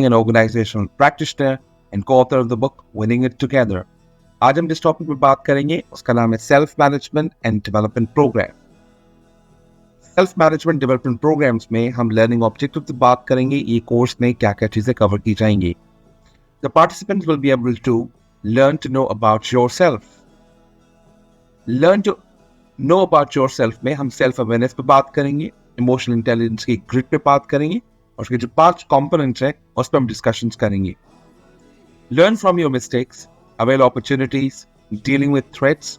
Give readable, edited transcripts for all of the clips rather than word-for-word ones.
an organizational practitioner and co-author of the book Winning It Together. आज हम जिस topic पर बात करेंगे उसका नाम है self management and development programme. Self management development programmes में हम लर्निंग ऑब्जेक्टिव से बात करेंगे, ये कोर्स में क्या क्या चीजें कवर की जाएंगी। The participants will be able to learn to know about yourself. Learn to know about yourself में हम सेल्फ अवेयरनेस पे बात करेंगे, इमोशनल इंटेलिजेंस की ग्रिड पे बात करेंगे और उसके जो 5 कंपोनेंट्स हैं उस पर हम डिस्कशंस करेंगे। Learn from your mistakes, avail opportunities, dealing with threats,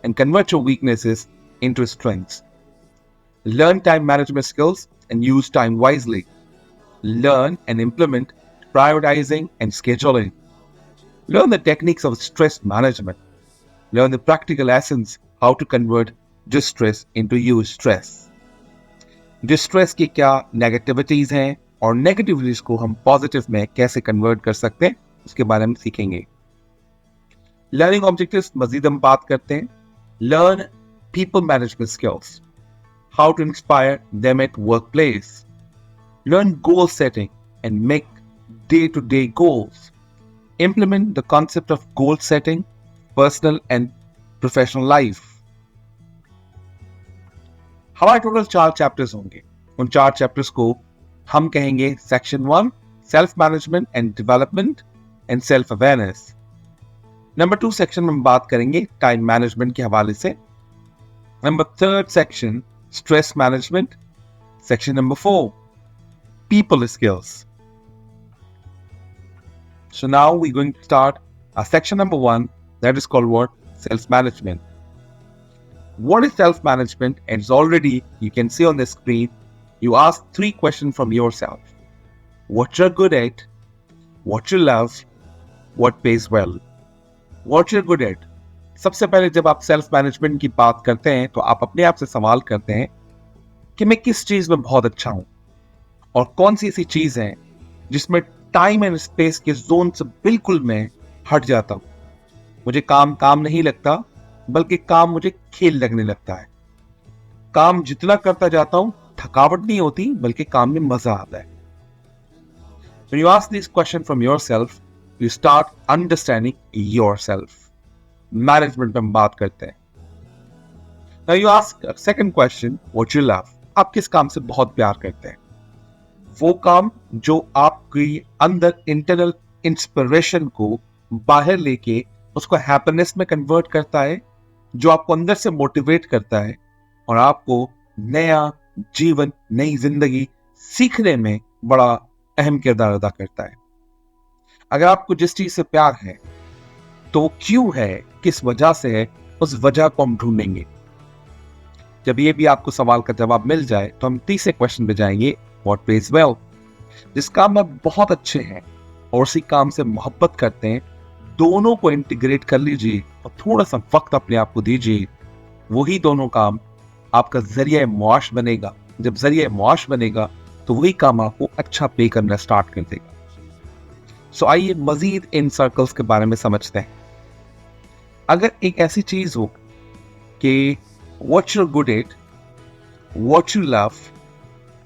and convert your weaknesses into strengths. Learn time management skills and use time wisely. Learn and implement prioritizing and scheduling. Learn the techniques of stress management. Learn the practical essence how to convert distress into eustress. Distress की क्या negativities हैं और negativities को हम positive में कैसे convert कर सकते हैं उसके बारे में सीखेंगे। लर्निंग ऑब्जेक्टिव्स मजीद हम बात करते हैं। Learn people management skills, how to inspire them at work place. Learn goal setting and make day-to-day goals. Implement the concept of goal setting, personal and professional life. हमारे टोटल 4 चैप्टर्स होंगे। उन 4 chapters को हम कहेंगे section 1 self management and development and self awareness. Number 2 section में हम बात करेंगे टाइम मैनेजमेंट के हवाले से। Number 3 section stress management. Section number 4 people skills. So now we're going to start our section number 1, that is called what? Self-management. What is self-management? And it's already, you can see on the screen, you ask 3 questions from yourself. What you're good at, what you love, what pays well. What you're good at. सबसे पहले जब आप self management की बात करते हैं तो आप अपने आप से सवाल करते हैं कि मैं किस चीज में बहुत अच्छा हूं और कौन सी ऐसी चीज है जिसमें टाइम एंड स्पेस के जोन से बिल्कुल मैं हट जाता हूं। मुझे काम नहीं लगता बल्कि काम मुझे खेल लगने लगता है। काम जितना करता जाता हूं थकावट नहीं होती बल्कि काम में मजा आता है। When you ask this question from yourself, you start understanding yourself. Management पे हम बात करते हैं। Now you ask a second question, what you love. आप किस काम से बहुत प्यार करते हैं? वो काम जो आपकी अंदर इंटरनल इंस्पिरेशन को बाहर लेके उसको हैप्पीनेस में कन्वर्ट करता है, जो आपको अंदर से मोटिवेट करता है और आपको नया जीवन, नई जिंदगी सीखने में बड़ा अहम किरदार अदा करता है। अगर आपको जिस चीज से प्यार है तो वो क्यों है, किस वजह से है, उस वजह को हम ढूंढेंगे। जब ये भी आपको सवाल का जवाब मिल जाए तो हम तीसरे क्वेश्चन पे जाएंगे, What pays well? जिस काम में बहुत अच्छे हैं और उसी काम से मोहब्बत करते हैं, दोनों को इंटीग्रेट कर लीजिए और थोड़ा सा वक्त अपने आप को दीजिए। वही दोनों काम आपका जरिया मुआश बनेगा। जब जरिया मुआश बनेगा तो वही काम आपको अच्छा पे करना स्टार्ट कर देगा। सो आइए मजीद इन सर्कल्स के बारे में समझते हैं। अगर एक ऐसी चीज हो कि what you're good at, what you love,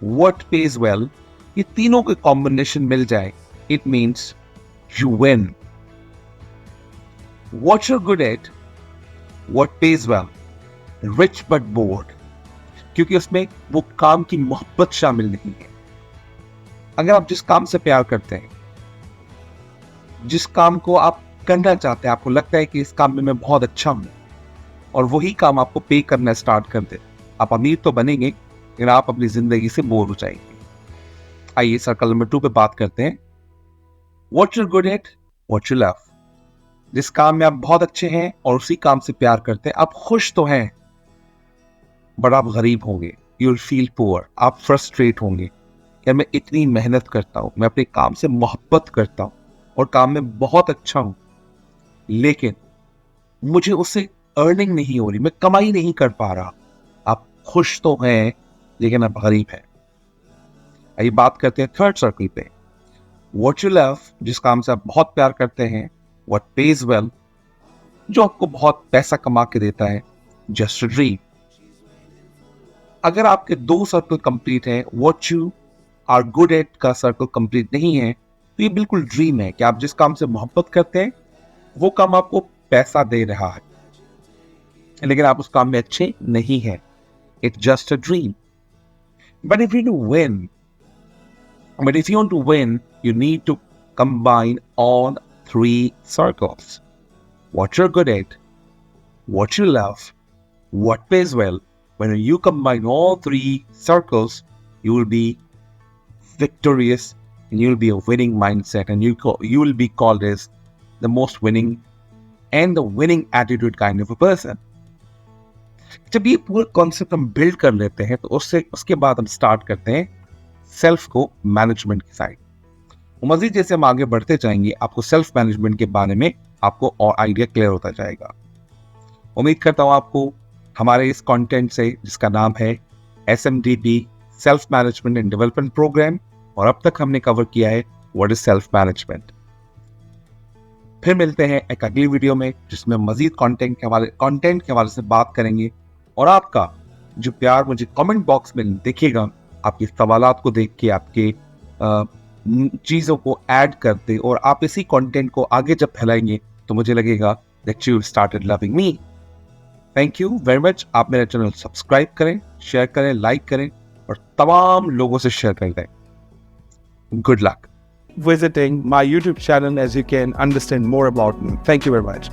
what pays well, ये तीनों के कॉम्बिनेशन मिल जाए, it means you win. What you're good at, what pays well, rich but bored, क्योंकि उसमें वो काम की मोहब्बत शामिल नहीं है। अगर आप जिस काम से प्यार करते हैं, जिस काम को आप करना चाहते हैं, आपको लगता है कि इस काम में मैं बहुत अच्छा हूं और वही काम आपको पे करना स्टार्ट कर दे, आप अमीर तो बनेंगे लेकिन आप अपनी जिंदगी से बोर हो जाएंगे। आइए सर्कल नंबर 2 पे बात करते हैं। What you're good at, what you love. जिस काम में आप बहुत अच्छे हैं और उसी काम से प्यार करते हैं, आप खुश तो हैं बट आप गरीब होंगे। You'll feel poor. आप फ्रस्ट्रेट होंगे कि मैं इतनी मेहनत करता हूं, मैं अपने काम से मोहब्बत करता हूं और काम में बहुत अच्छा हूं, लेकिन मुझे उससे अर्निंग नहीं हो रही, मैं कमाई नहीं कर पा रहा। आप खुश तो हैं लेकिन आप गरीब हैं। आइए बात करते हैं थर्ड सर्कल पे। What you love, जिस काम से आप बहुत प्यार करते हैं। What pays well, जो आपको बहुत पैसा कमा के देता है। Just a dream. अगर आपके 2 सर्कल कंप्लीट हैं, What you are good at का सर्कल कंप्लीट नहीं है, तो ये बिल्कुल ड्रीम है कि आप जिस काम से मोहब्बत करते हैं वो काम आपको पैसा दे रहा है, लेकिन आप उस काम में अच्छे नहीं हैं. It's just a dream. But if you win, but if you want to win, you need to combine all three circles. What you're good at, what you love, what pays well. When you combine all three circles, you will be victorious and you'll be a winning mindset, and you will be called as the most winning and the winning attitude kind of a person. जब ये पूरा concept हम build कर लेते हैं तो उसके बाद हम स्टार्ट करते हैं सेल्फ को मैनेजमेंट की साइड. मजीद जैसे हम आगे बढ़ते जाएंगे आपको सेल्फ मैनेजमेंट के बारे में आपको और आइडिया क्लियर होता जाएगा. उम्मीद करता हूं आपको हमारे इस कंटेंट से, जिसका नाम है SMDP self management and development programme, और अब तक हमने कवर किया है व्हाट इज सेल्फ मैनेजमेंट. फिर मिलते हैं एक अगली वीडियो में जिसमें मजीद कंटेंट के हवाले से बात करेंगे. और आपका जो प्यार मुझे कमेंट बॉक्स में दिखेगा, आपके सवालात को देख के, आपके चीज़ों को ऐड करते और आप इसी कंटेंट को आगे जब फैलाएंगे तो मुझे लगेगा that you started loving me. Thank you very much. आप मेरा चैनल सब्सक्राइब करें, शेयर करें, लाइक करें और तमाम लोगों से शेयर कर दें. Good luck visiting my YouTube channel as you can understand more about me. Thank you very much.